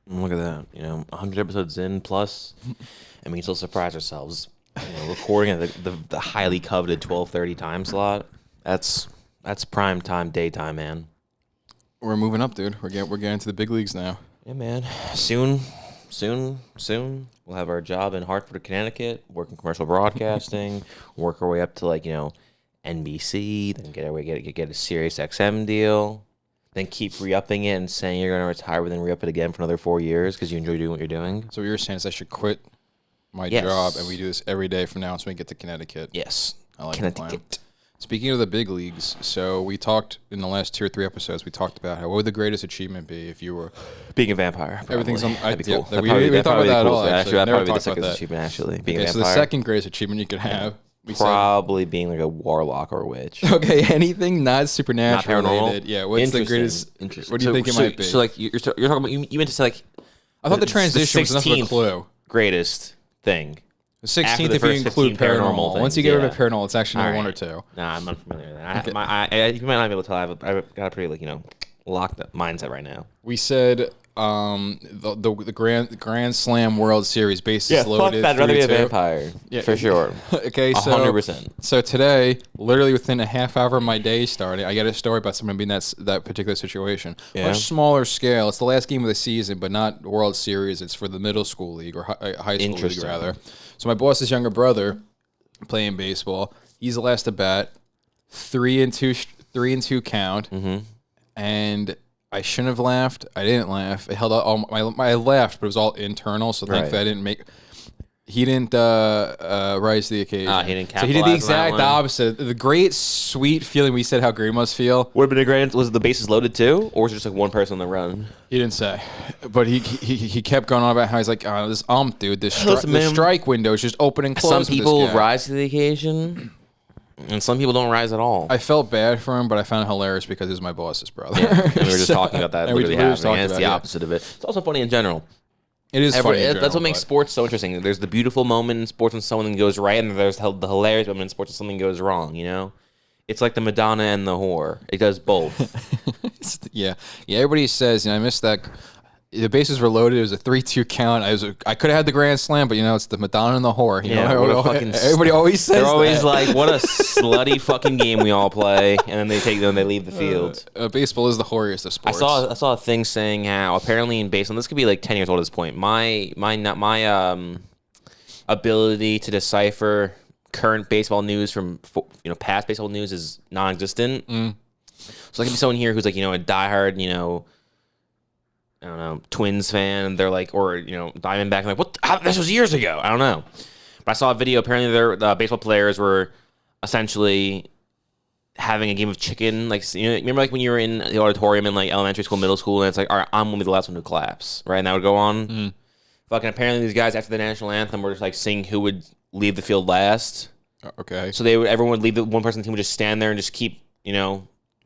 Look at that. 100 episodes in plus, and we can still surprise ourselves. Recording at the highly coveted 12:30 time slot. That's prime time, daytime, man. We're moving up, dude. We're getting to the big leagues now. Yeah, man. Soon, we'll have our job in Hartford, Connecticut, work in commercial broadcasting, work our way up to NBC, then get a Sirius XM deal, then keep re-upping it and saying you're going to retire, but then re-up it again for another 4 years because you enjoy doing what you're doing. So what you're saying is I should quit my job and we do this every day from now until we get to Connecticut. Yes. I like Connecticut. Speaking of the big leagues, so we talked in the last 2 or 3 episodes. We talked about what would the greatest achievement be if you were being a vampire. Probably. Everything's on. That'd be cool. We thought about that at all. That'd probably be the second achievement. Actually, being a vampire. So the second greatest achievement you could have, probably being like a warlock or a witch. Okay, anything not supernatural not paranormal. Related. Yeah, what's the greatest? Interesting. What do you think it might be? So you're talking about you meant to say I thought the transition was enough of a clue. Greatest thing. The 16th if you include paranormal. Things, once you get rid of paranormal, it's actually right. 1 or 2. Nah, I'm unfamiliar with that. You might not be able to tell. I've got a pretty locked up mindset right now. We said the Grand Slam World Series bases loaded. Fuck that. I'd rather be a vampire. Yeah, for sure. Okay, so 100%. So today, literally within a half hour of my day starting, I get a story about someone being that particular situation. Yeah. Much smaller scale. It's the last game of the season, but not World Series. It's for the middle school league or high school league rather. So my boss's younger brother playing baseball. He's the last to bat. 3-2 count. Mm-hmm. And I shouldn't have laughed. I didn't laugh. It held out. I laughed, but it was all internal. So thankfully I didn't make. He didn't rise to the occasion. He didn't. So he did the exact opposite. The great, sweet feeling we said how great must feel. Would have been a great. Was the bases loaded too, or was it just one person on the run? He didn't say, but he kept going on about how he's like, oh, this dude, this strike window is just open and close. Some people rise to the occasion. And some people don't rise at all. I felt bad for him, but I found it hilarious because he's my boss's brother. Yeah. And we were just talking about that. Literally happening. It's the about, opposite of it. It's also funny in general. It is funny. That's what makes sports so interesting. There's the beautiful moment in sports when something goes right, and there's the hilarious moment in sports when something goes wrong. It's like the Madonna and the whore. It does both. Yeah. Everybody says, I missed that. The bases were loaded. It was a 3-2 count. I could have had the grand slam, but it's the Madonna and the whore. Everybody always says they're always like, "What a slutty fucking game we all play," and then they leave the field. Baseball is the whoriest of sports. I saw a thing saying how apparently in baseball, this could be like 10 years old at this point. My ability to decipher current baseball news from past baseball news is non-existent. So there could be someone here who's like a diehard I don't know, Twins fan. They're like, or Diamondback. Like, what? This was years ago. I don't know. But I saw a video. Apparently, the baseball players were essentially having a game of chicken. Like, remember like when you were in the auditorium in like elementary school, middle school, and it's like, all right, I'm gonna be the last one who claps, right? And that would go on. Fucking apparently, these guys after the national anthem were just like seeing who would leave the field last. Okay. So everyone would leave. The one person on the team would just stand there and just keep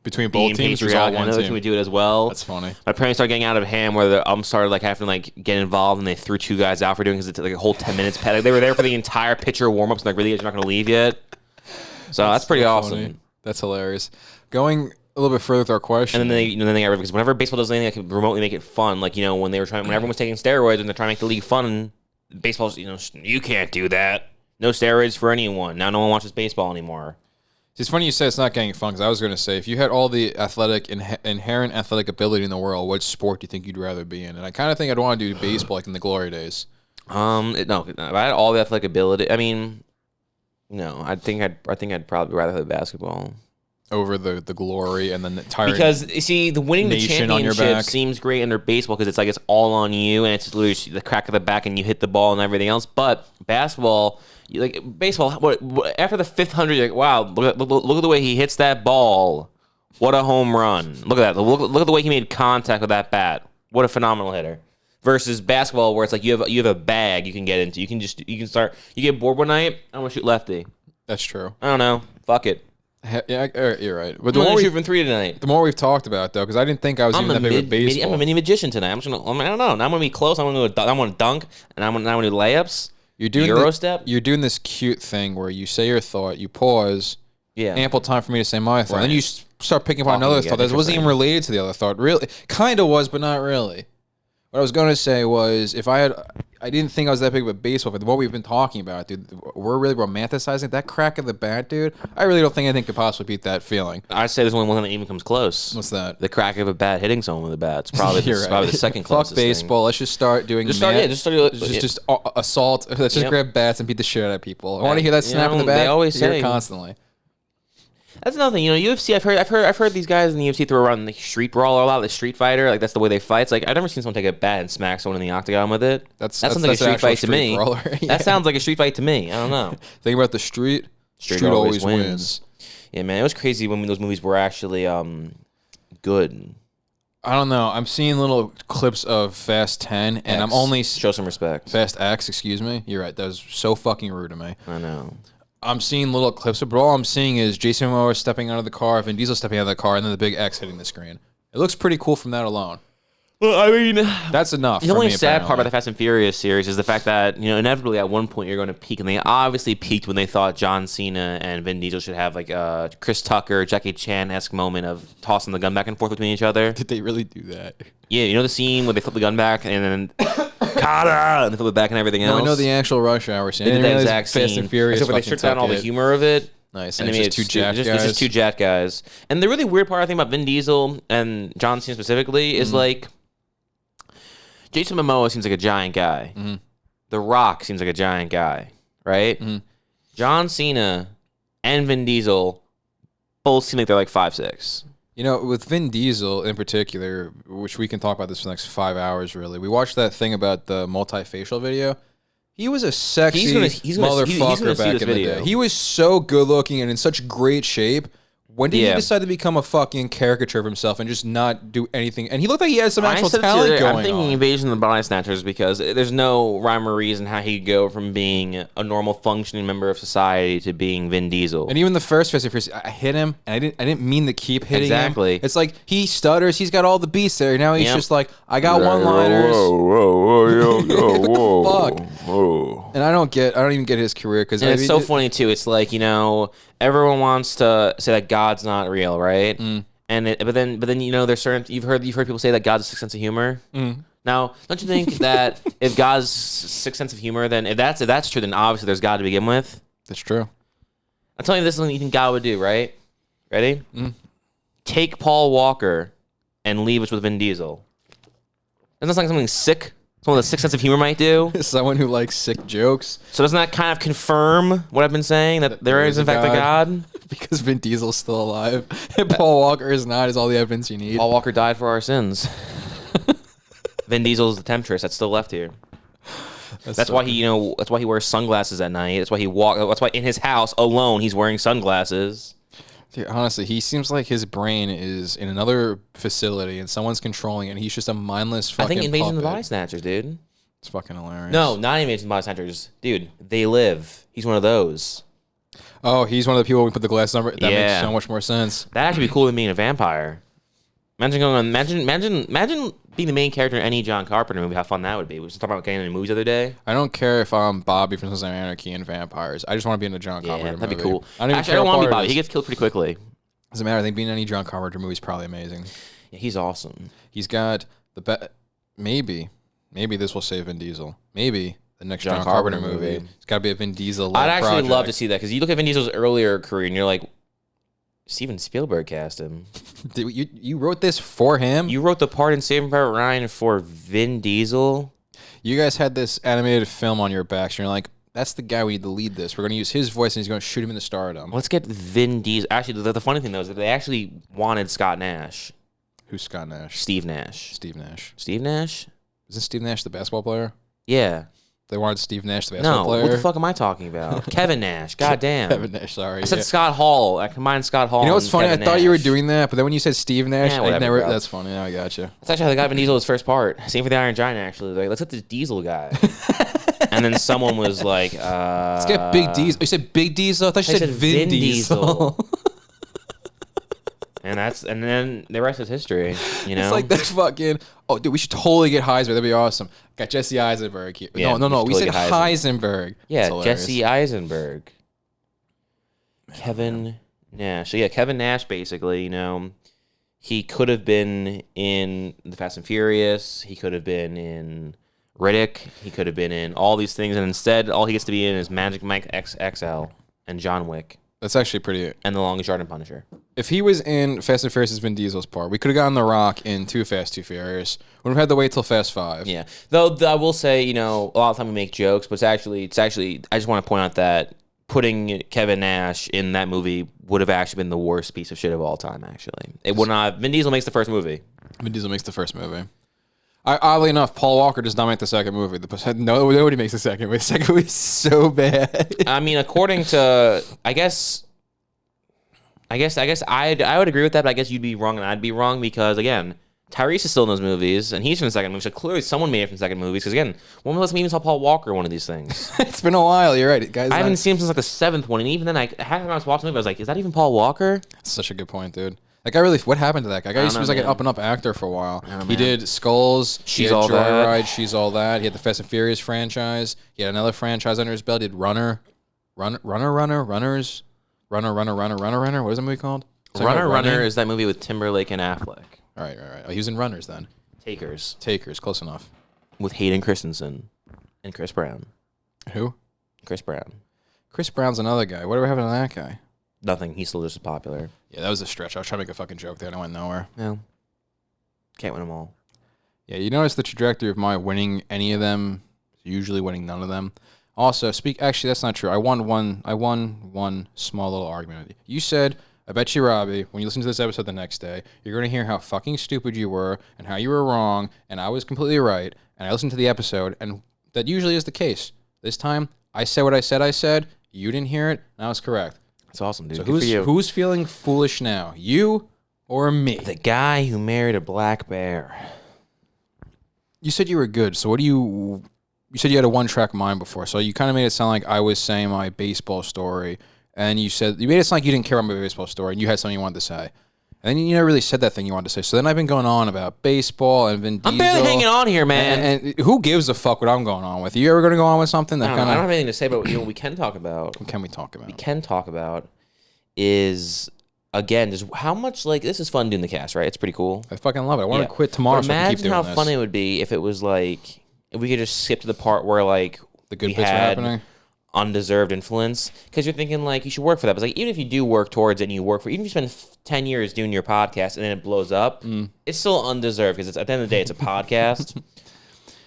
between both teams, or all one team? team Would do it as well. That's funny. My parents started getting out of hand where the ump started like having to like get involved, and they threw 2 guys out for doing because it's like a whole 10 minutes. Like, they were there for the entire pitcher warm ups, and like, really, you're not going to leave yet. So that's pretty awesome. Funny. That's hilarious. Going a little bit further with our question, and then they got rid of it because whenever baseball does anything that can remotely make it fun, like when everyone was taking steroids and they're trying to make the league fun, baseball's you can't do that. No steroids for anyone. Now no one watches baseball anymore. It's funny you say it's not getting fun because I was going to say if you had all the inherent athletic ability in the world, what sport do you think you'd rather be in? And I kind of think I'd want to do baseball like in the glory days. No, if I had all the athletic ability, I mean, no, I think I'd probably rather play basketball over the glory and the entire because you see the winning the championship seems great under baseball because it's all on you and it's literally the crack of the back and you hit the ball and everything else. But basketball. Baseball, after the 500, you're like, wow, look at the way he hits that ball. What a home run. Look at that. Look at the way he made contact with that bat. What a phenomenal hitter. Versus basketball where it's like you have a bag you can get into. You can get bored one night, I'm going to shoot lefty. That's true. I don't know. Fuck it. Yeah, you're right. But I'm going to shoot from 3 tonight. The more we've talked about it, though, because I didn't think I was even that big with baseball. I'm a mini magician tonight. I don't know. I'm going to be close. I'm going to dunk, and I'm going to do layups. You're doing Eurostep? You're doing this cute thing where you say your thought, you pause, ample time for me to say my thought, and then you start picking up another thought that wasn't even related to the other thought. Really, kind of was, but not really. What I was going to say was, I didn't think I was that big of a baseball fan. What we've been talking about, dude, we're really romanticizing that crack of the bat, dude. I really don't think anything could possibly beat that feeling. I'd say there's only one that even comes close. What's that? The crack of a bat hitting someone with a bat. It's probably, probably the second closest. Fuck baseball. Thing. Let's just start doing. Just assault. Let's just grab bats and beat the shit out of people. I want to hear that snap in the bat. They always say constantly. That's another thing, UFC. I've heard these guys in the UFC throw around the street brawler a lot, the street fighter. Like that's the way they fight. It's like I've never seen someone take a bat and smack someone in the octagon with it. That sounds like a street fight to me. Yeah. That sounds like a street fight to me. I don't know. Think about the street. Street always wins. Yeah, man, it was crazy when those movies were actually good. I don't know. I'm seeing little clips of Fast 10, and X. I'm only show some respect. Fast X, excuse me. You're right. That was so fucking rude to me. I know. I'm seeing little clips, but all I'm seeing is Jason Momoa stepping out of the car, Vin Diesel stepping out of the car, and then the big X hitting the screen. It looks pretty cool from that alone. Well, I mean, that's enough. The only sad part about the Fast and Furious series is the fact that inevitably at one point you're going to peak, and they obviously peaked when they thought John Cena and Vin Diesel should have like a Chris Tucker, Jackie Chan-esque moment of tossing the gun back and forth between each other. Did they really do that? Yeah, you know the scene where they flip the gun back and then Kata and they flip it back and everything else. No, I know the actual Rush Hour scene. They did that exact scene. Fast and Furious. Except they stripped down all the humor of it. Nice. And it's just two jacked guys. And the really weird part I think about Vin Diesel and John Cena specifically is like Jason Momoa seems like a giant guy. Mm-hmm. The Rock seems like a giant guy, right? Mm-hmm. John Cena and Vin Diesel both seem like they're like 5'6". With Vin Diesel in particular, which we can talk about this for the next 5 hours, really. We watched that thing about the multifacial video. He was a sexy motherfucker back in the day. He was so good looking and in such great shape. When did he decide to become a fucking caricature of himself and just not do anything? And he looked like he had some actual talent going on. I'm thinking Invasion of the Body Snatchers because there's no rhyme or reason how he'd go from being a normal functioning member of society to being Vin Diesel. And even the first Fast and Furious, I hit him, and I didn't mean to keep hitting him. It's like he stutters, he's got all the beats there. Now he's just like, I got one-liners. What the fuck? Whoa. And I don't even get his career because it's so funny too. It's like everyone wants to say that God's not real, right? Mm. But then there's certain you've heard people say that God's a sixth sense of humor. Mm. Now, don't you think that if God's sixth sense of humor, then if that's true, then obviously there's God to begin with. That's true. I'm telling you, this is something you think God would do, right? Ready? Mm. Take Paul Walker and leave us with Vin Diesel. Doesn't that sound like something sick? Someone with a sixth sense of humor might do. Someone who likes sick jokes. So doesn't that kind of confirm what I've been saying, that there is in fact a God? Because Vin Diesel's still alive and Paul Walker is not, is all the evidence you need. Paul Walker died for our sins. Vin Diesel's the temptress that's still left here. That's why he wears sunglasses at night. That's why in his house alone he's wearing sunglasses. Dude, honestly, he seems like his brain is in another facility and someone's controlling it and he's just a mindless fucking I think Invasion of the puppet. Body Snatchers, dude. It's fucking hilarious. No, not Invasion of the Body Snatchers. Dude, They Live. He's one of those. Oh, he's one of the people we put the glasses on. That makes so much more sense. That'd actually be cooler than being a vampire. Imagine being the main character in any John Carpenter movie. How fun that would be. We were talking about getting into movies the other day. I don't care if I'm Bobby from Sons of Anarchy and vampires. I just want to be in a John Carpenter movie. That'd be cool. I don't want to be Bobby. He gets killed pretty quickly. Doesn't matter. I think being in any John Carpenter movie is probably amazing. Yeah, he's awesome. He's got the best. Maybe this will save Vin Diesel. Maybe the next John Carpenter movie. It's got to be a Vin Diesel. I'd actually love to see that because you look at Vin Diesel's earlier career and you're like, Steven Spielberg cast him. You wrote this for him? You wrote the part in Saving Private Ryan for Vin Diesel? You guys had this animated film on your backs, and you're like, that's the guy we need to lead this. We're going to use his voice, and he's going to shoot him into stardom. Let's get Vin Diesel. Actually, the funny thing, though, is that they actually wanted Scott Nash. Who's Scott Nash? Steve Nash. Steve Nash. Steve Nash? Isn't Steve Nash the basketball player? Yeah. They wanted Steve Nash, the basketball player? No, what the fuck am I talking about? Kevin Nash. God damn. Kevin Nash, sorry. I said Scott Hall. I combined Scott Hall. You know what's funny? Kevin I thought Nash. you were doing that, but then when you said Steve Nash, whatever, that's funny. Now I got you. That's actually how they got Vin Diesel his first part. Same for the Iron Giant, actually. Like, let's get this Diesel guy. And then someone was like, let's get Big Diesel. You said Big Diesel? I thought you said Vin Diesel. And then the rest is history, you know? It's like that fucking, oh, dude, we should totally get Heisenberg. That'd be awesome. Got Jesse Eisenberg here. Yeah, no. We said Heisenberg. Yeah, Jesse Eisenberg. Kevin Nash. So, yeah, Kevin Nash, basically, He could have been in The Fast and Furious. He could have been in Riddick. He could have been in all these things, and instead, all he gets to be in is Magic Mike XXL and John Wick. That's actually pretty... And The Longest Yard and Punisher. If he was in Fast and Furious as Vin Diesel's part, we could have gotten The Rock in Too Fast, Too Furious. We would have had to wait till Fast 5. Yeah. Though I will say, a lot of the time we make jokes, but it's actually, I just want to point out that putting Kevin Nash in that movie would have actually been the worst piece of shit of all time, actually. It would not... Vin Diesel makes the first movie. Vin Diesel makes the first movie. Oddly enough, Paul Walker does not make the second movie. Nobody makes the second movie. The second movie is so bad. I mean, according to... I guess I would agree with that, but I guess you'd be wrong and I'd be wrong because, again, Tyrese is still in those movies, and he's from the second movie, so clearly someone made it from the second movies, because, again, when was the last time we even saw Paul Walker in one of these things? It's been a while, you're right. Guys, I haven't seen him since, like, the seventh one, and even then, half the time I was watching the movie, I was like, is that even Paul Walker? That's such a good point, dude. That guy really... What happened to that guy? That guy used to be like an up-and-up actor for a while. He did Skulls. She's All That. Joyride, She's All That. He had the Fast and Furious franchise. He had another franchise under his belt. He did Runner. What is that movie called? Runner is that movie with Timberlake and Affleck. Right. Oh, he was in Runners then. Takers, close enough. With Hayden Christensen and Chris Brown. Who? Chris Brown. Chris Brown's another guy. Whatever happened to that guy? Nothing. He's still just as popular. Yeah, that was a stretch. I was trying to make a fucking joke there and I went nowhere. No. Can't win them all. Yeah, you notice the trajectory of my winning any of them, usually winning none of them. Also, actually, that's not true. I won one small little argument. You said, I bet you, Robbie, when you listen to this episode the next day, you're going to hear how fucking stupid you were and how you were wrong, and I was completely right, and I listened to the episode, and that usually is the case. This time, I said what I said, you didn't hear it, and I was correct. That's awesome, dude. So who's feeling foolish now? You or me? The guy who married a black bear. You said you were good, so what do you... You said you had a one-track mind before, so you kind of made it sound like I was saying my baseball story, and you made it sound like you didn't care about my baseball story, and you had something you wanted to say. And then you never really said that thing you wanted to say. So then I've been going on about baseball and Vin Diesel. I'm barely hanging on here, man. And who gives a fuck what I'm going on with? You ever going to go on with something that I don't have anything to say, but what we can talk about. What can we talk about? We can talk about is, again, just how much, this is fun doing the cast, right? It's pretty cool. I fucking love it. I want to quit tomorrow so I can keep doing this. Imagine how fun it would be if it was if we could just skip to the part where the good bits were happening, undeserved influence, because you're thinking you should work for that. But even if you do work towards it and you work for, even if you spend 10 years doing your podcast and then it blows up, it's still undeserved because at the end of the day it's a podcast.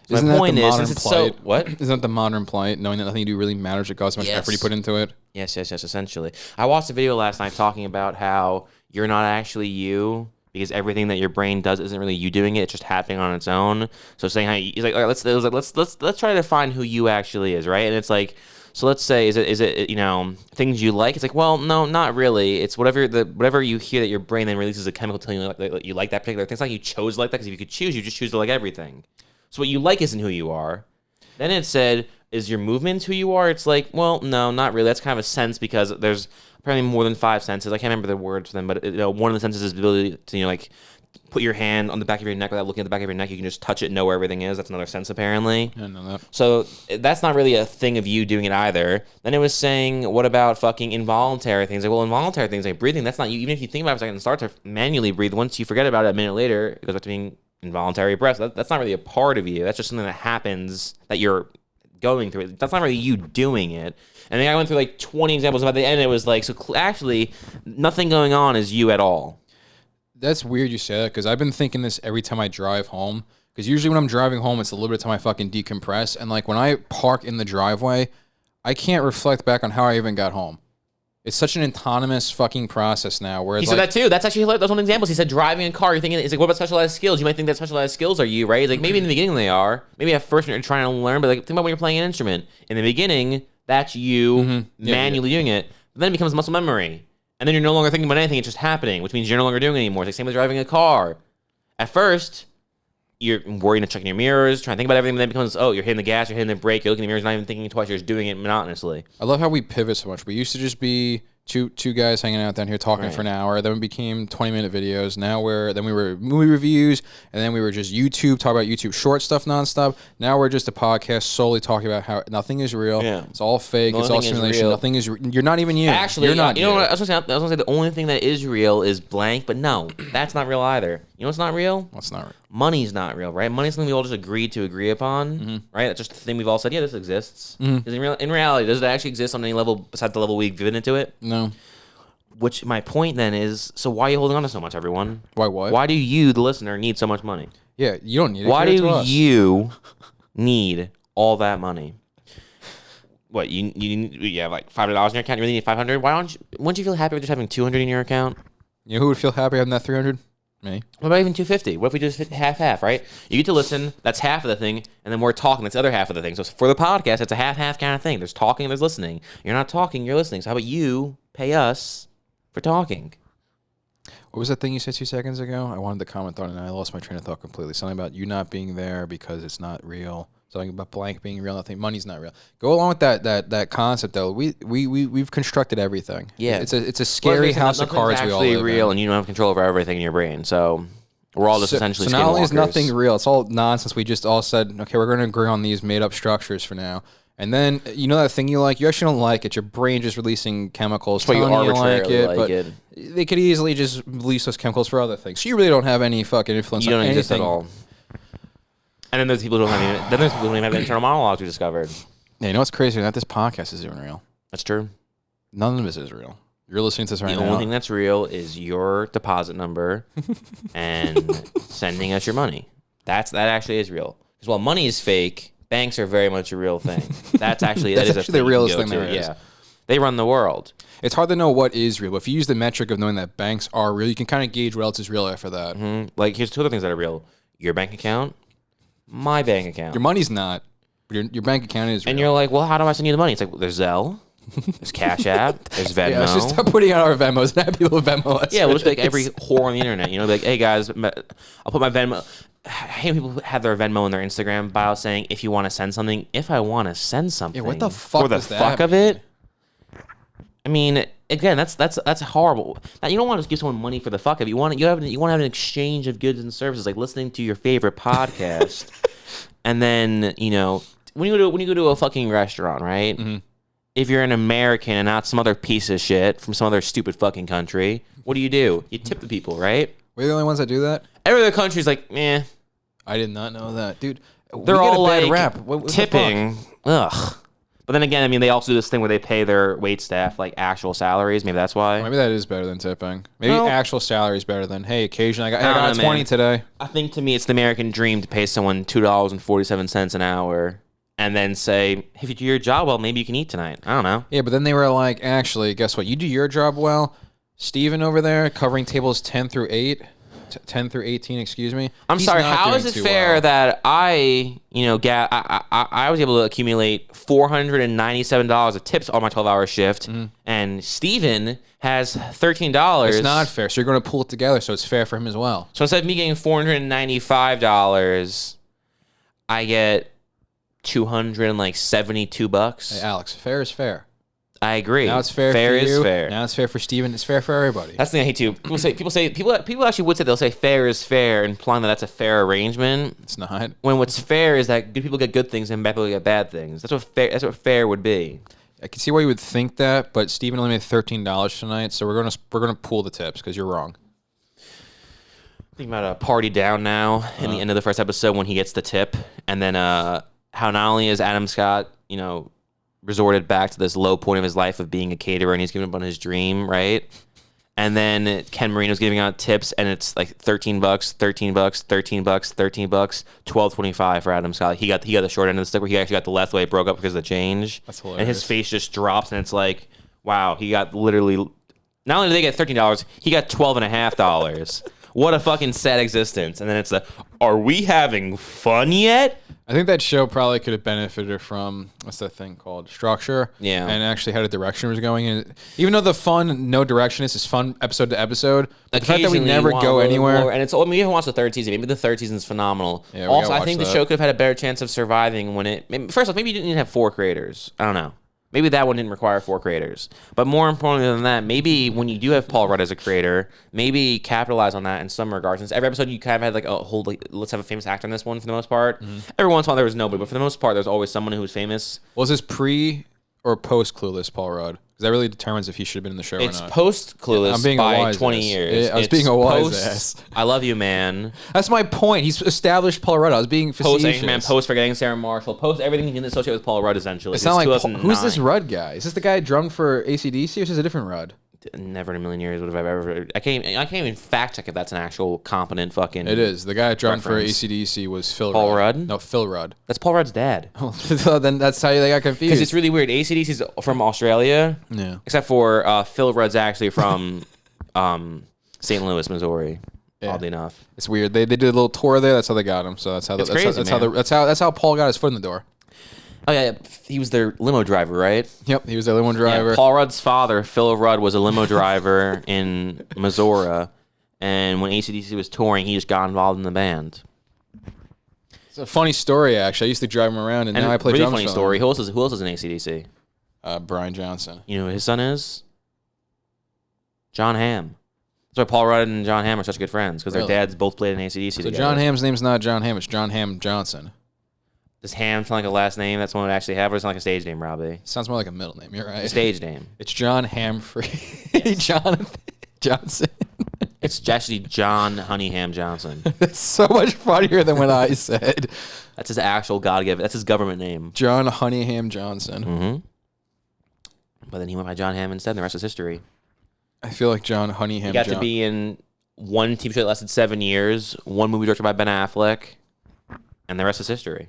Isn't that the modern plight? What? Isn't that the modern plight? Knowing that nothing you do really matters regardless of how much effort you put into it. Yes. Essentially, I watched a video last night talking about how you're not actually you. Because everything that your brain does isn't really you doing it; it's just happening on its own. So saying how he's like, all right, let's try to define who you actually is, right? And it's so let's say is it things you like? It's well, no, not really. It's whatever you hear that your brain then releases a chemical telling you you like that particular thing. It's like you chose to like that because if you could choose, you just choose to like everything. So what you like isn't who you are. Then it said, is your movements who you are? It's well, no, not really. That's kind of a sense because there's apparently more than 5 senses. I can't remember the words for them, but one of the senses is the ability to put your hand on the back of your neck without looking at the back of your neck. You can just touch it and know where everything is. That's another sense apparently. I know that. So that's not really a thing of you doing it either. Then it was saying, what about fucking involuntary things? Involuntary things like breathing, that's not you. Even if you think about it for a second and start to manually breathe, once you forget about it a minute later, it goes back to being involuntary breath. That's not really a part of you. That's just something that happens that you're going through it. That's not really you doing it. And then I went through 20 examples, and by the end it was actually nothing going on is you at all. That's weird you say that because I've been thinking this every time I drive home. Because usually when I'm driving home, it's a little bit of time I fucking decompress. And when I park in the driveway, I can't reflect back on how I even got home. It's such an autonomous fucking process now. Where he said that too. That's actually that's one of the examples. He said driving a car. You're thinking, what about specialized skills? You might think that specialized skills are you, right? Maybe in the beginning they are. Maybe at first when you're trying to learn, but think about when you're playing an instrument. In the beginning, that's you manually doing it. But then it becomes muscle memory. And then you're no longer thinking about anything. It's just happening, which means you're no longer doing it anymore. It's the same with driving a car. At first, you're worrying and checking your mirrors, trying to think about everything, but then it becomes, you're hitting the gas, you're hitting the brake, you're looking in the mirrors, not even thinking twice, you're just doing it monotonously. I love how we pivot so much. We used to just be Two guys hanging out down here talking for an hour. Then we became 20-minute videos. Then we were movie reviews, and then we were just YouTube, talk about YouTube short stuff nonstop. Now we're just a podcast solely talking about how nothing is real. Yeah. It's all fake. It's all simulation. Nothing is. You're not even you. Actually, you're not. You know what? I was gonna say the only thing that is real is blank, but no, that's not real either. You know what's not real? What's not real? Money's not real, right? Money's something we all just agree upon, right? That's just the thing we've all said. Yeah, this exists. In reality, does it actually exist on any level besides the level we've given into it? No. Which my point then is, so why are you holding on to so much, everyone? Why what? Why do you, the listener, need so much money? Yeah, you don't need it. Why do you need all that money? What, you have like $500 in your account, you really need $500? Wouldn't you feel happy with just having $200 in your account? You know who would feel happy having that $300? Me. What about even $250? What if we just hit half, right? You get to listen, that's half of the thing, and then we're talking, that's the other half of the thing. So for the podcast, it's a half kind of thing. There's talking and there's listening. You're not talking, you're listening. So how about you pay us for talking? What was that thing you said 2 seconds ago? I wanted to comment on it, and I lost my train of thought completely. Something about you not being there because it's not real. Something about blank being real. Nothing. Money's not real. Go along with that concept though. We've constructed everything. Yeah. It's a scary house of cards. We all live real, in. And you don't have control over everything in your brain. So we're all just essentially. So not only is nothing real, it's all nonsense. We just all said, okay, we're going to agree on these made up structures for now. And then you know that thing you like, you actually don't like it. Your brain just releasing chemicals. But you arbitrarily like it. They could easily just release those chemicals for other things. So you really don't have any fucking influence. You don't on exist anything at all. And then there's people who don't even have internal monologues we discovered. Yeah, you know what's crazy? That this podcast is even real. That's true. None of this is real. You're listening to this right now. The only thing that's real is your deposit number and sending us your money. That actually is real. Because while money is fake, banks are very much a real thing. That's actually the realest thing there is. Yeah, they run the world. It's hard to know what is real, but if you use the metric of knowing that banks are real, you can kind of gauge what else is real after that. Mm-hmm. Like here's two other things that are real: your bank account, my bank account. Your money's not. Your bank account is real. And you're like, well, how do I send you the money? It's like, well, there's Zelle, there's Cash App, there's Venmo. Yeah, let's just start putting out our Venmos and have people Venmo us. Yeah, we'll just be like every whore on the internet. You know, be like, hey guys, I'll put my Venmo. I hate when people have their Venmo in their Instagram bio saying, if you want to send something, if I want to send something. Yeah, what the fuck for the fuck of it? I mean, again, that's horrible. Now, you don't want to give someone money for the fuck of it. You want to have an exchange of goods and services, like listening to your favorite podcast. And then, you know, when you go to a fucking restaurant, right? Mm-hmm. If you're an American and not some other piece of shit from some other stupid fucking country, what do? You tip the people, right? We're the only ones that do that? Every other country's like, eh. I did not know that. Dude, they're all like tipping. Ugh. But then again, I mean, they also do this thing where they pay their wait staff like actual salaries. Maybe that's why. Maybe that is better than tipping. Maybe actual salary is better than, hey, occasionally I got 20 today. I think to me it's the American dream to pay someone $2.47 an hour and then say, if you do your job well, maybe you can eat tonight. I don't know. Yeah, but then they were like, actually, guess what? You do your job well. Steven over there covering tables 10 through 18, excuse me. I'm sorry, how is it fair that I was able to accumulate $497 of tips on my 12-hour shift, and Steven has $13. It's not fair. So you're going to pull it together so it's fair for him as well. So instead of me getting $495, I get $272. Hey, Alex, fair is fair. I agree. Now it's fair. Fair for you. Is fair. Now it's fair for Steven. It's fair for everybody. That's the thing I hate too. People actually would say they'll say fair is fair, implying that that's a fair arrangement. It's not. When what's fair is that good people get good things and bad people get bad things. That's what fair would be. I can see why you would think that, but Steven only made $13 tonight, so we're gonna pool the tips because you're wrong. Thinking about a party down now in the end of the first episode when he gets the tip, and then how not only is Adam Scott, resorted back to this low point of his life of being a caterer, and he's giving up on his dream, right? And then Ken Marino's giving out tips, and it's like $13, $13, $13, $13, $12.25 for Adam Scott. He got the short end of the stick, where he actually got the left way it broke up because of the change. That's hilarious. And his face just drops, and it's like, wow, he got literally. Not only did they get $13, he got $12.50. What a fucking sad existence. And then it's are we having fun yet? I think that show probably could have benefited from, what's that thing called? Structure. Yeah. And actually had a direction was going in. Even though the fun, no direction is fun episode to episode, but the fact that we never go anywhere. More, and we haven't watched the third season. Maybe the third season's phenomenal. Yeah, also, I think the show could have had a better chance of surviving when it. First off, maybe you didn't even have 4 creators. I don't know. Maybe that one didn't require 4 creators. But more importantly than that, maybe when you do have Paul Rudd as a creator, maybe capitalize on that in some regards. Since every episode you kind of had like a whole, like, let's have a famous actor in this one for the most part. Every once in a while there was nobody, but for the most part there's always someone who was famous. Was this pre or post Clueless Paul Rudd? Because that really determines if he should have been in the show or not. It's post Clueless by 20 years. I was being a wise ass. I Love You, Man. That's my point. He's established Paul Rudd. I was being facetious. Post Anchorman, post Forgetting Sarah Marshall, post everything you can associate with Paul Rudd, essentially. It's not like who's this Rudd guy? Is this the guy drummed for AC/DC, or is this a different Rudd? Never in a million years would have I ever. I can't even fact check if that's an actual competent fucking. It is. The guy that drummed for AC/DC was Paul Rudd. No, Phil Rudd. That's Paul Rudd's dad. Then that's how they got confused. Because it's really weird. AC/DC's from Australia. Yeah. Except for Phil Rudd's actually from St. Louis, Missouri. Yeah. Oddly enough, it's weird. They did a little tour there. That's how they got him. So that's how Paul got his foot in the door. Oh yeah, he was their limo driver, right? Yep, he was their limo driver. Yeah, Paul Rudd's father, Phil Rudd, was a limo driver in Missouri, and when AC/DC was touring, he just got involved in the band. It's a funny story, actually. I used to drive him around, and now I play really drums. Funny story. Who else is in AC/DC? Brian Johnson. You know who his son is? John Hamm. That's why Paul Rudd and John Hamm are such good friends, because their dads both played in AC/DC together. So John Hamm's name's not John Hamm, it's John Hamm Johnson. Does Ham sound like a last name? That's one would actually have, or sound like a stage name, Robbie? Sounds more like a middle name. You're right. A stage name. It's John Hamfrey. Yes. Jonathan Johnson. It's actually John Honey Ham Johnson. That's so much funnier than what I said. That's his actual God-given. That's his government name. John Honey Ham Johnson. Mm-hmm. But then he went by John Hamm instead, and the rest is history. I feel like John Honey Ham. He got to be in one TV show that lasted 7 years, one movie directed by Ben Affleck, and the rest is history.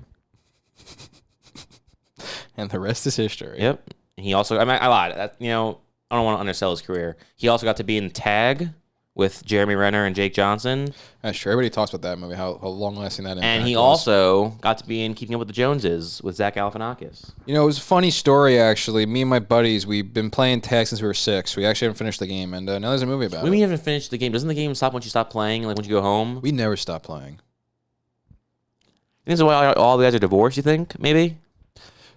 And the rest is history. Yep. He also, I lied. I don't want to undersell his career. He also got to be in Tag with Jeremy Renner and Jake Johnson. That's true. Everybody talks about that movie, how long-lasting that impact And he was. also got to be in Keeping Up with the Joneses with Zach Galifianakis. You know, it was a funny story, actually. Me and my buddies, we've been playing tag since we were 6. We actually haven't finished the game, and now there's a movie about it. When you haven't finished the game, doesn't the game stop once you stop playing, like once you go home? We never stop playing. I think that's why all the guys are divorced, you think, maybe?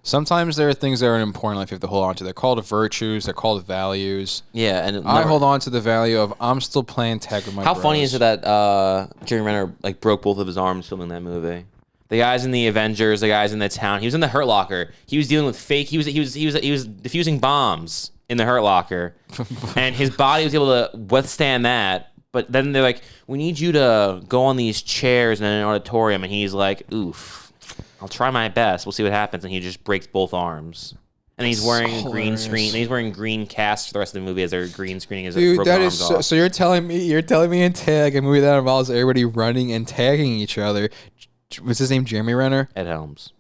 Sometimes there are things that are important in life you have to hold on to. They're called virtues. They're called values. Yeah, and I hold on to the value of I'm still playing tag with my How bros. funny is it that Jeremy Renner like broke both of his arms filming that movie? The guys in the Avengers, the guys in the town. He was in the Hurt Locker. He was dealing with fake. He was diffusing bombs in the Hurt Locker, and his body was able to withstand that. But then they're like, "We need you to go on these chairs in an auditorium," and he's like, "Oof. I'll try my best. We'll see what happens." And he just breaks both arms. And he's wearing green screen. And he's wearing green casts for the rest of the movie as they're green screening his broken arms off. So you're telling me in Tag, a movie that involves everybody running and tagging each other. What's his name? Jeremy Renner? Ed Helms.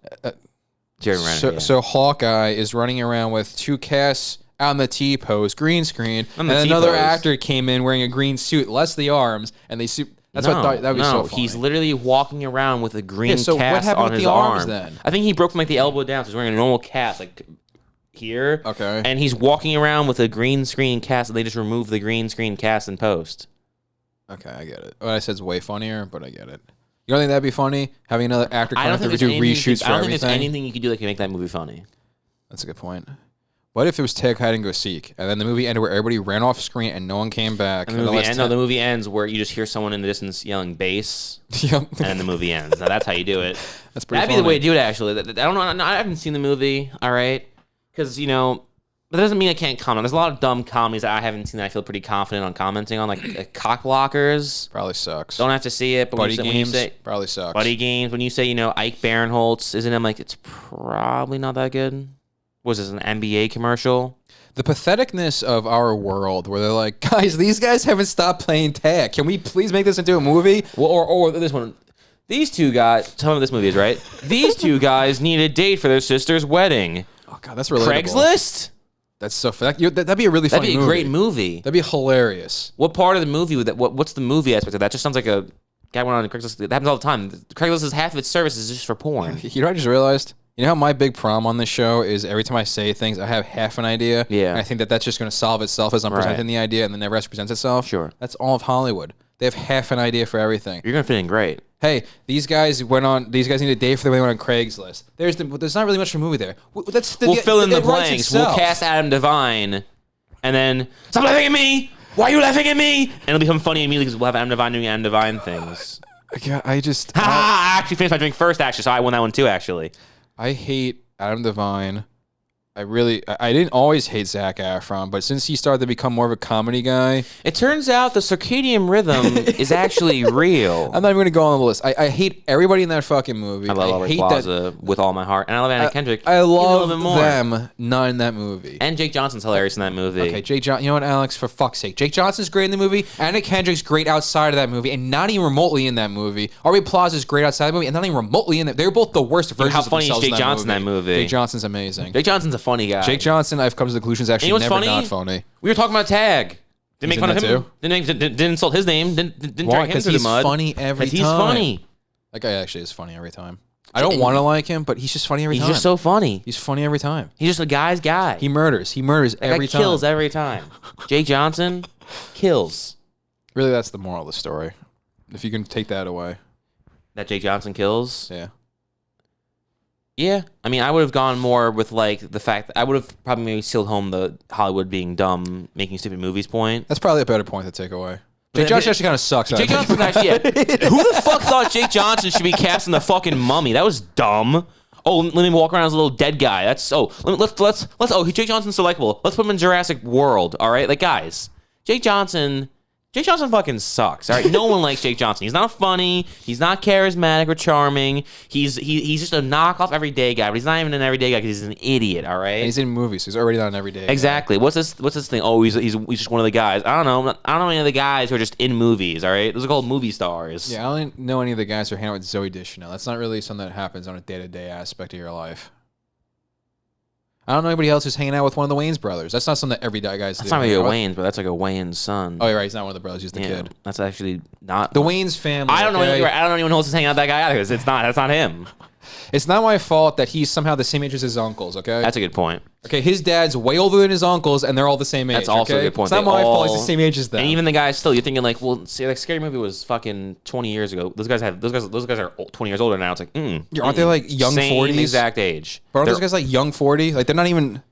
Jeremy Renner. So Hawkeye is running around with 2 casts out in the T pose, green screen, and another actor came in wearing a green suit, less the arms, and they suit. That's what I thought that would be so funny. He's literally walking around with a green so what cast happened on with his the arms arm. then? I think he broke from like the elbow down, so he's wearing a normal cast like here. Okay. And he's walking around with a green screen cast, and they just remove the green screen cast in post. Okay, I get it. What I said is way funnier, but I get it. You don't think that'd be funny? Having another actor come in to do reshoots for everything? I don't think there's anything you could do that can make that movie funny. That's a good point. What if it was Tag Hide and Go Seek, and then the movie ended where everybody ran off screen and no one came back? And the movie ends where you just hear someone in the distance yelling bass, yep. And the movie ends. Now that's how you do it. That's pretty. That'd be the way to do it. Actually, I don't know. I haven't seen the movie. All right, because but that doesn't mean I can't comment. There's a lot of dumb comedies that I haven't seen that I feel pretty confident on commenting on, like Cock Blockers. Probably sucks. Don't have to see it. But Buddy Games probably sucks. Buddy Games. When you say Ike Barinholtz isn't him, like it's probably not that good. Was this an NBA commercial? The patheticness of our world, where they're like, guys, these guys haven't stopped playing tag. Can we please make this into a movie? Well, or this one. These two guys, tell me what this movie is, right? These two guys need a date for their sister's wedding. Oh, God, that's relatable. Craigslist? That's so that'd be a really funny movie. That'd be a great movie. That'd be hilarious. What part of the movie would that? What's the movie aspect of that? Just sounds like a guy went on Craigslist. That happens all the time. Craigslist is half of its services just for porn. You know what I just realized? You know how my big problem on this show is every time I say things, I have half an idea. Yeah. And I think that's just going to solve itself as I'm presenting the idea and then never presents itself. Sure. That's all of Hollywood. They have half an idea for everything. You're gonna fit in great. Hey, these guys need a day for the way they went on Craigslist. There's not really much of a movie there. We'll fill in the blanks. We'll cast Adam Devine, and then stop laughing at me. Why are you laughing at me? And it'll become funny immediately because we'll have Adam Devine doing Adam Devine things. I just I actually finished my drink first, actually, so I won that one too. Actually, I hate Adam Devine. I didn't always hate Zac Efron, but since he started to become more of a comedy guy, it turns out the circadian rhythm is actually real. I'm not even going to go on the list. I hate everybody in that fucking movie. I love Aubrey Plaza with all my heart, and I love Anna Kendrick. I love them not in that movie. And Jake Johnson's hilarious in that movie. Okay, Jake Johnson. You know what, Alex? For fuck's sake, Jake Johnson's great in the movie. Anna Kendrick's great outside of that movie, and not even remotely in that movie. Aubrey Plaza's great outside of the movie, and not even remotely in that. They're both the worst versions of themselves. How funny is Jake Johnson in that movie? Jake Johnson's amazing. Jake Johnson's a funny guy. Jake Johnson, I've come to the conclusion, is actually never not funny. We were talking about Tag. Didn't make fun of him. Didn't insult his name. Didn't drag him through the mud. He's funny every time. He's funny. That guy actually is funny every time. I don't want to like him, but he's just funny every time. He's just so funny. He's funny every time. He's just a guy's guy. He murders. He murders every time. Kills every time. Jake Johnson kills. Really, that's the moral of the story. If you can take that away. That Jake Johnson kills? Yeah. Yeah, I mean, I would have gone more with like the fact that I would have probably maybe sealed home the Hollywood being dumb, making stupid movies point. That's probably a better point to take away. Jake Johnson actually kind of sucks. Jake Johnson actually, yeah. Who the fuck thought Jake Johnson should be cast in the fucking Mummy? That was dumb. Oh, let me walk around as a little dead guy. That's let's. Oh, Jake Johnson's so likable. Let's put him in Jurassic World. All right, like guys, Jake Johnson fucking sucks. All right, no one likes Jake Johnson. He's not funny. He's not charismatic or charming. He's just a knockoff everyday guy. But he's not even an everyday guy because he's an idiot. All right. And he's in movies. So he's already not an everyday guy. Exactly. What's this thing? Oh, he's just one of the guys. I don't know any of the guys who are just in movies. All right, those are called movie stars. Yeah, I don't know any of the guys who are hanging out with Zooey Deschanel. That's not really something that happens on a day-to-day aspect of your life. I don't know anybody else who's hanging out with one of the Wayans brothers. That's not something that every guy guys do. That's not really a Wayans, but that's like a Wayans son. Oh, you're right. He's not one of the brothers. He's the kid. That's actually not the Wayans family. I don't know. I don't know anyone else is hanging out with that guy either. Because that's not him. It's not my fault that he's somehow the same age as his uncles. Okay. That's a good point. Okay, his dad's way older than his uncles, and they're all the same age. That's also a good point. It's not my fault. He's the same age as them. And even the guys still, you're thinking like, well, see, like Scary Movie was fucking 20 years ago. Those guys are 20 years older now. It's like, aren't they like young 40s? Same exact age. But aren't those guys like young 40? Like they're not even.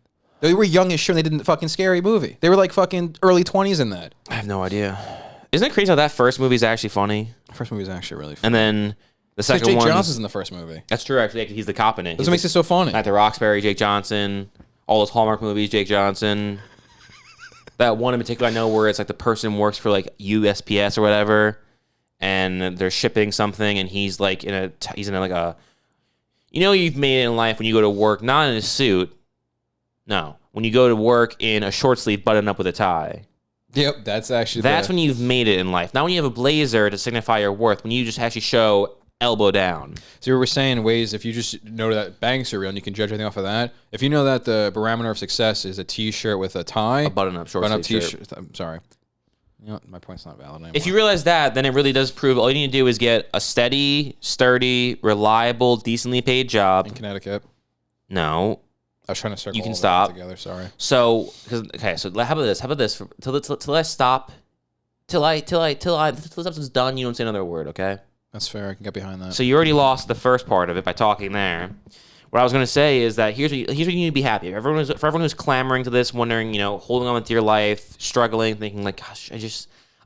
They were young as shit when they did the fucking Scary Movie. They were like fucking early 20s in that. I have no idea. Isn't it crazy how that first movie is actually funny? The first movie is actually really funny. And then the second one. Jake Johnson's in the first movie. That's true, actually. He's the cop in it. That's what makes it so funny. At the Roxbury, Jake Johnson. All those Hallmark movies, Jake Johnson. That one in particular I know where it's like the person works for like USPS or whatever, and they're shipping something, and he's like he's in like a. You know, you've made it in life when you go to work, not in a suit. No. When you go to work in a short sleeve button up with a tie. Yep, that's when you've made it in life. Not when you have a blazer to signify your worth, when you just actually show elbow down. So we were saying ways, if you just know that banks are real and you can judge everything off of that. If you know that the barometer of success is a t-shirt with a tie. A button-up short sleeve t-shirt. I'm sorry. You know, my point's not valid anymore. If you realize that, then it really does prove all you need to do is get a steady, sturdy, reliable, decently paid job. In Connecticut. No. I was trying to circle you can stop together. Sorry. So, so how about this? How about this? Till I stop, till this episode's done. You don't say another word, okay? That's fair. I can get behind that. So you already lost the first part of it by talking there. What I was gonna say is that here's what you need to be happy. For everyone who's clamoring to this, wondering, holding on with your life, struggling, thinking like, gosh,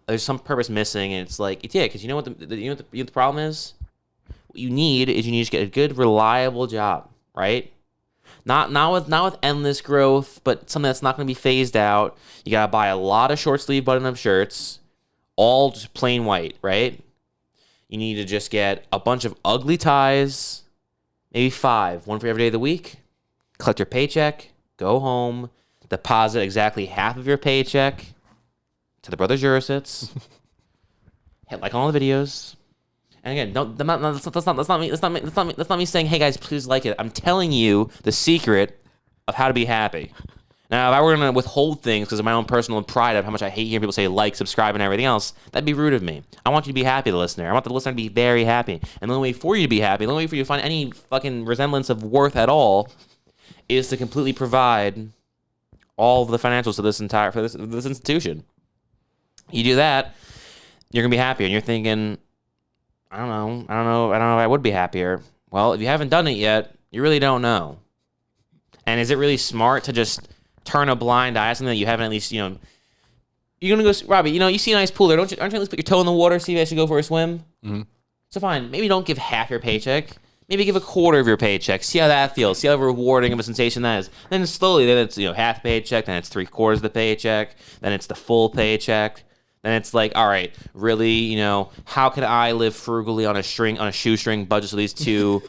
there's some purpose missing, and it's like, because you know what the problem is. What you need to get a good, reliable job, right? Not with endless growth, but something that's not going to be phased out. You got to buy a lot of short sleeve button-up shirts, all just plain white, right? You need to just get a bunch of ugly ties, maybe 5, one for every day of the week. Collect your paycheck, go home, deposit exactly half of your paycheck to the brothers Yurasits. Hit like on all the videos. And again, that's not me saying, hey guys, please like it. I'm telling you the secret of how to be happy. Now, if I were going to withhold things because of my own personal pride of how much I hate hearing people say like, subscribe, and everything else, that'd be rude of me. I want you to be happy, the listener. I want the listener to be very happy. And the only way for you to be happy, the only way for you to find any fucking resemblance of worth at all, is to completely provide all of the financials to this institution. You do that, you're gonna be happier. And you're thinking, I don't know if I would be happier. Well, if you haven't done it yet, you really don't know. And is it really smart to just turn a blind eye to something that you haven't at least, you're gonna go, Robbie, you see a nice pool there, aren't you at least put your toe in the water, see if I should go for a swim? Mm-hmm. So fine, maybe don't give half your paycheck. Maybe give a quarter of your paycheck. See how that feels. See how rewarding of a sensation that is. Then slowly, then it's half the paycheck. Then it's 3/4 of the paycheck. Then it's the full paycheck. Then it's like, all right, really, how can I live frugally on a shoestring budget so these two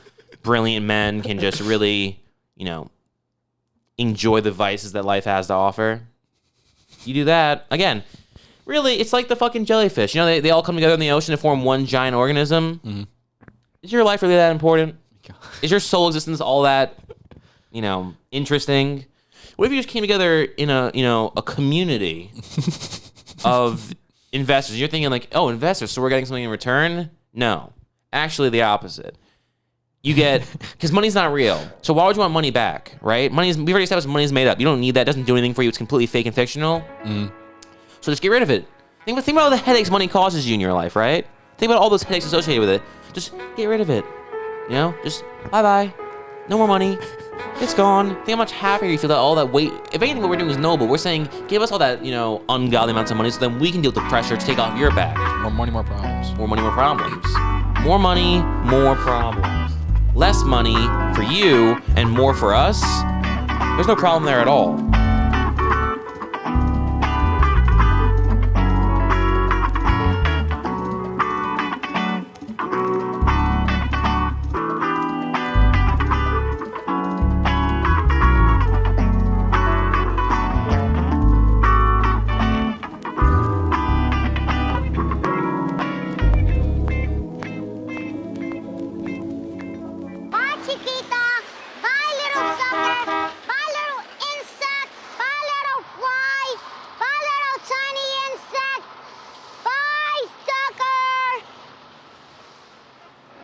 brilliant men can just really, enjoy the vices that life has to offer? You do that again. Really, it's like the fucking jellyfish. They all come together in the ocean to form one giant organism. Mm-hmm. Is your life really that important? Is your soul existence all that, interesting? What if you just came together in a community of investors? You're thinking like, oh, investors, so we're getting something in return? No, actually the opposite. You get, because money's not real. So why would you want money back, right? We've already established money's made up. You don't need that. It doesn't do anything for you. It's completely fake and fictional. Mm. So just get rid of it. Think about all the headaches money causes you in your life, right? Think about all those headaches associated with it. Just get rid of it. Just bye-bye. No more money. It's gone. Think how much happier you feel that all that weight. If anything, what we're doing is noble. We're saying, give us all that, ungodly amounts of money so then we can deal with the pressure to take off your back. More money, more problems. More money, more problems. More money, more problems. Less money for you and more for us. There's no problem there at all.